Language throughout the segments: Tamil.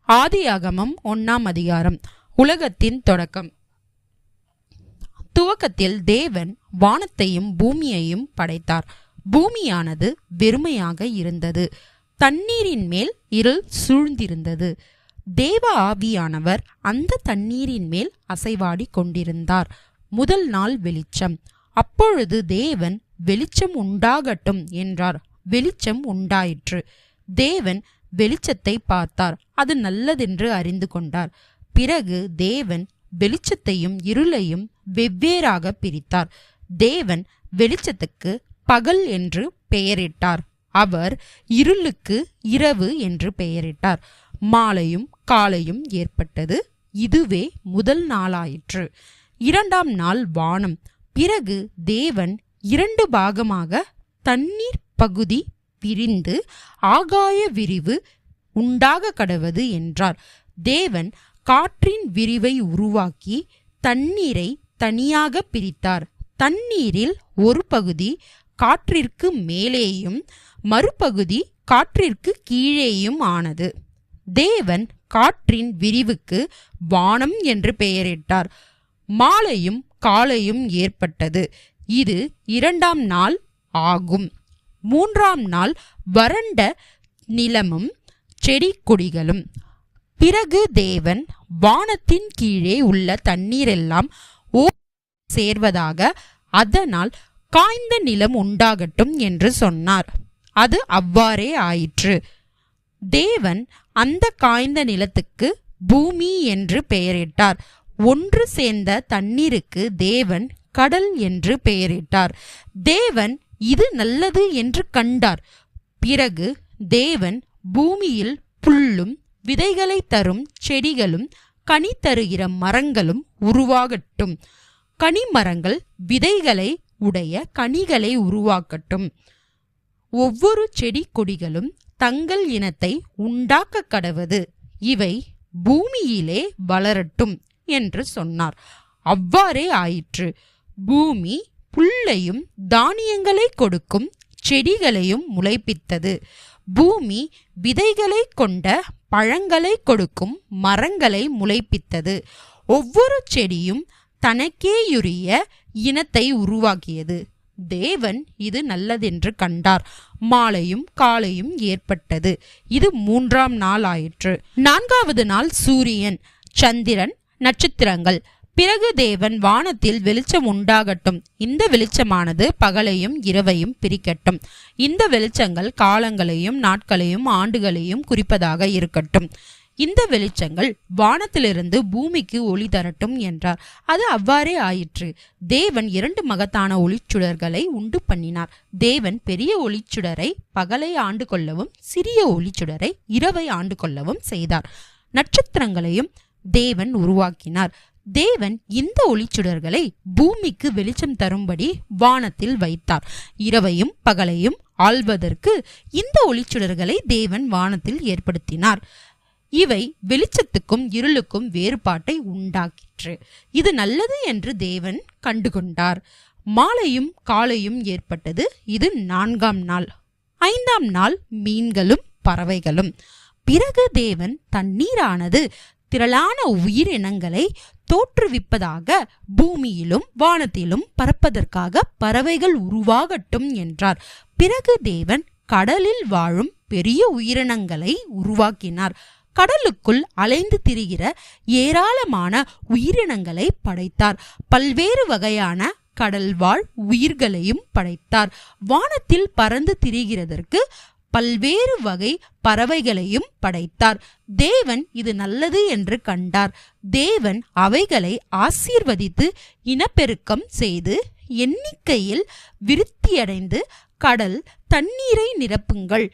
ஆதியாகமம் 1ஆம் அதிகாரம். உலகத்தின் தொடக்கம். துவக்கத்தில் தேவன் வானத்தையும் பூமியையும் படைத்தார். பூமியானது வெறுமையாக இருந்தது. தண்ணீரின் மேல் இருள் சூழ்ந்திருந்தது. தேவ ஆவியானவர் அந்த தண்ணீரின் மேல் அசைவாடி கொண்டிருந்தார். முதல் நாள் வெளிச்சம். அப்பொழுது தேவன் வெளிச்சம் உண்டாகட்டும் என்றார். வெளிச்சம் உண்டாயிற்று. தேவன் வெளிச்சத்தை பார்த்தார். அது நல்லதென்று அறிந்து கொண்டார். பிறகு தேவன் வெளிச்சத்தையும் இருளையும் வெவ்வேறாக பிரித்தார். தேவன் வெளிச்சத்துக்கு பகல் என்று பெயரிட்டார். அவர் இருளுக்கு இரவு என்று பெயரிட்டார். மாலையும் காலையும் ஏற்பட்டது. இதுவே முதல் நாளாயிற்று. 2ஆம் நாள் வானம். பிறகு தேவன் 2 பாகமாக தண்ணீர் பகுதி பிரிந்து ஆகாய விரிவு உண்டாக கடவது என்றார். தேவன் காற்றின் விரிவை உருவாக்கி தண்ணீரை தனியாக பிரித்தார். தண்ணீரில் ஒரு பகுதி காற்றிற்கு மேலேயும் மறுபகுதி காற்றிற்கு கீழேயும் ஆனது. தேவன் காற்றின் விரிவுக்கு வானம் என்று பெயரிட்டார். மாலையும் காலையும் ஏற்பட்டது. இது 2ஆம் நாள் ஆகும். 3ஆம் நாள் வறண்ட நிலமும் செடி கொடிகளும். பிறகு தேவன் வானத்தின் கீழே உள்ள தண்ணீரெல்லாம் சேர்வதாக, அதனால் காய்ந்த நிலம் உண்டாகட்டும் என்று சொன்னார். அது அவ்வாறே ஆயிற்று. தேவன் அந்த காய்ந்த நிலத்துக்கு பூமி என்று பெயரிட்டார். ஒன்று சேர்ந்த தண்ணீருக்கு தேவன் கடல் என்று பெயரிட்டார். தேவன் இது நல்லது என்று கண்டார். பிறகு தேவன் பூமியில் புல்லும் விதைகளை தரும் செடிகளும் கனி தருகிற மரங்களும் உருவாகட்டும். கனிமரங்கள் விதைகளை உடைய கனிகளை உருவாக்கட்டும். ஒவ்வொரு செடி கொடிகளும் தங்கள் இனத்தை உண்டாக்க கடவது. இவை பூமியிலே வளரட்டும் என்று சொன்னார். அவ்வாறே ஆயிற்று. பூமி புல்லையும் தானியங்களை கொடுக்கும் செடிகளையும் முளைப்பித்தது. பூமி விதைகளை கொண்ட பழங்களை கொடுக்கும் மரங்களை முளைப்பித்தது. ஒவ்வொரு செடியும் தனக்கேயுரிய இனத்தை உருவாக்கியது. தேவன் இது நல்லதென்று கண்டார். மாலையும் காலையும் ஏற்பட்டது. இது 3ஆம் நாள் ஆயிற்று. 4வது நாள் சூரியன், சந்திரன், நட்சத்திரங்கள். பிறகு தேவன் வானத்தில் வெளிச்சம் உண்டாகட்டும். இந்த வெளிச்சமானது பகலையும் இரவையும் பிரிக்கட்டும். இந்த வெளிச்சங்கள் காலங்களையும் நாட்களையும் ஆண்டுகளையும் குறிப்பதாக இருக்கட்டும். இந்த வெளிச்சங்கள் வானத்திலிருந்து பூமிக்கு ஒளி தரட்டும் என்றார். அது அவ்வாறே ஆயிற்று. தேவன் 2 மகத்தான ஒளிச்சுடர்களை உண்டு பண்ணினார். தேவன் பெரிய ஒளிச்சுடரை பகலை ஆண்டு கொள்ளவும் சிறிய ஒளிச்சுடரை இரவை ஆண்டு கொள்ளவும் செய்தார். நட்சத்திரங்களையும் தேவன் உருவாக்கினார். தேவன் இந்த ஒளிச்சுடர்களை பூமிக்கு வெளிச்சம் தரும்படி வானத்தில் வைத்தார். இரவையும் பகலையும் ஆள்வதற்கு இந்த ஒளிச்சுடர்களை தேவன் வானத்தில் ஏற்படுத்தினார். இவை வெளிச்சத்துக்கும் இருளுக்கும் வேறுபாட்டை உண்டாக்கிற்று. இது நல்லது என்று தேவன் கண்டுகொண்டார். மாலையும் காலையும் ஏற்பட்டது. இது 4ஆம் நாள். 5ஆம் நாள் மீன்களும் பறவைகளும். பிறகு தேவன் தண்ணீரானது திரளான உயிரினங்களை தோற்றுவிப்பதாக, பூமியிலும் வானத்திலும் பறப்பதற்காக பறவைகள் உருவாகட்டும் என்றார். பிறகு தேவன் கடலில் வாழும் பெரிய உயிரினங்களை உருவாக்கினார். கடலுக்குள் அலைந்து திரிகிற ஏராளமான உயிரினங்களை படைத்தார். பல்வேறு வகையான கடல்வாழ் உயிர்களையும் படைத்தார். வானத்தில் பறந்து திரிகிறதற்கு பல்வேறு வகை பறவைகளையும் படைத்தார். தேவன் இது நல்லது என்று கண்டார். தேவன் அவைகளை ஆசீர்வதித்து இனப்பெருக்கம் செய்து எண்ணிக்கையில் விருத்தியடைந்து கடல் தண்ணீரை நிரப்புங்கள்,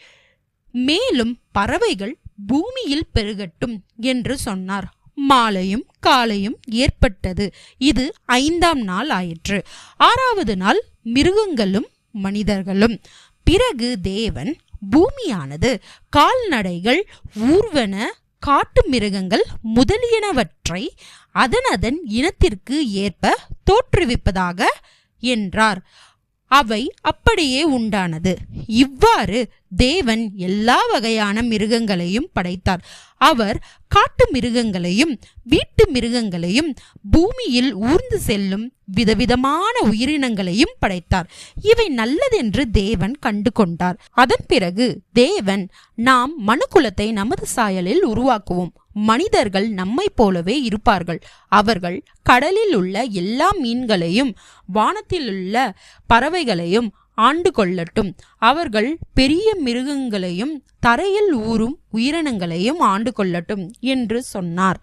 மேலும் பறவைகள் பூமியில் பெருகட்டும் என்று சொன்னார். மாலையும் காலையும் ஏற்பட்டது. இது 5ஆம் நாள் ஆயிற்று. 6வது நாள் மிருகங்களும் மனிதர்களும். பிறகு தேவன் பூமியானது கால்நடைகள், ஊர்வன, காட்டு மிருகங்கள் முதலியனவற்றை அதன் இனத்திற்கு ஏற்ப தோற்றுவிப்பதாக என்றார். அவை அப்படியே உண்டானது. இவ்வாறு தேவன் எல்லா வகையான மிருகங்களையும் படைத்தார். அவர் காட்டு மிருகங்களையும் வீட்டு மிருகங்களையும் பூமியில் ஊர்ந்து செல்லும் விதவிதமான உயிரினங்களையும் படைத்தார். இவை நல்லதென்று தேவன் கண்டு கொண்டார். அதன் பிறகு தேவன், நாம் மனுக்குலத்தை நமது சாயலில் உருவாக்குவோம். மனிதர்கள் நம்மை போலவே இருப்பார்கள். அவர்கள் கடலில் உள்ள எல்லா மீன்களையும் வானத்தில் உள்ள பறவைகளையும் ஆண்டு கொள்ளட்டும். அவர்கள் பெரிய மிருகங்களையும் தரையில் ஊறும் உயிரினங்களையும் ஆண்டு கொள்ளட்டும் என்று சொன்னார்.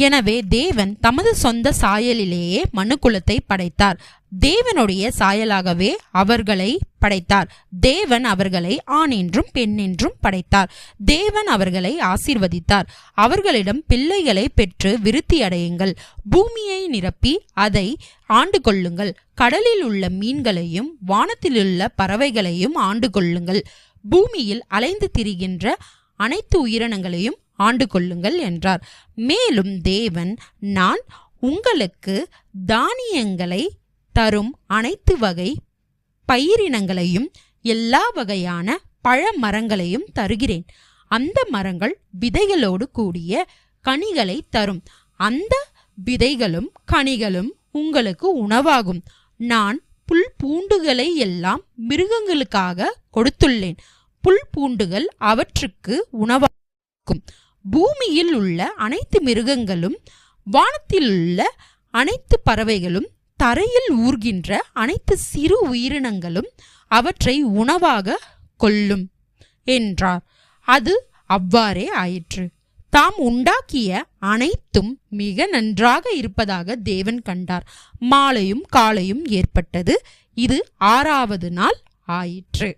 எனவே தேவன் தமது சொந்த சாயலிலேயே மனுக்குலத்தை படைத்தார். தேவனுடைய சாயலாகவே அவர்களை படைத்தார். தேவன் அவர்களை ஆண் என்றும் பெண் என்றும் படைத்தார். தேவன் அவர்களை ஆசீர்வதித்தார். அவர்களிடம் பிள்ளைகளை பெற்று விருத்தி அடையுங்கள், பூமியை நிரப்பி அதை ஆண்டு கொள்ளுங்கள், கடலில் உள்ள மீன்களையும் வானத்திலுள்ள பறவைகளையும் ஆண்டு கொள்ளுங்கள், பூமியில் அலைந்து திரிகின்ற அனைத்து உயிரினங்களையும் ஆண்டு கொள்ளுங்கள் என்றார். மேலும் தேவன், நான் உங்களுக்கு தானியங்களை தரும் அனைத்து வகை பயிரினங்களையும் எல்லா வகையான பழ மரங்களையும் தருகிறேன். அந்த மரங்கள் விதைகளோடு கூடிய கனிகளை தரும். அந்த விதைகளும் கனிகளும் உங்களுக்கு உணவாகும். நான் புல் பூண்டுகளை எல்லாம் மிருகங்களுக்காக கொடுத்துள்ளேன். புல் பூண்டுகள் அவற்றுக்கு உணவாகும். பூமியில் உள்ள அனைத்து மிருகங்களும் வானத்தில் உள்ள அனைத்து பறவைகளும் தரையில் ஊர்கின்ற அனைத்து சிறு உயிரினங்களும் அவற்றை உணவாக கொள்ளும் என்றார். அது அவ்வாறே ஆயிற்று. தாம் உண்டாக்கிய அனைத்தும் மிக நன்றாக இருப்பதாக தேவன் கண்டார். மாலையும் காலையும் ஏற்பட்டது. இது 6வது நாள் ஆயிற்று.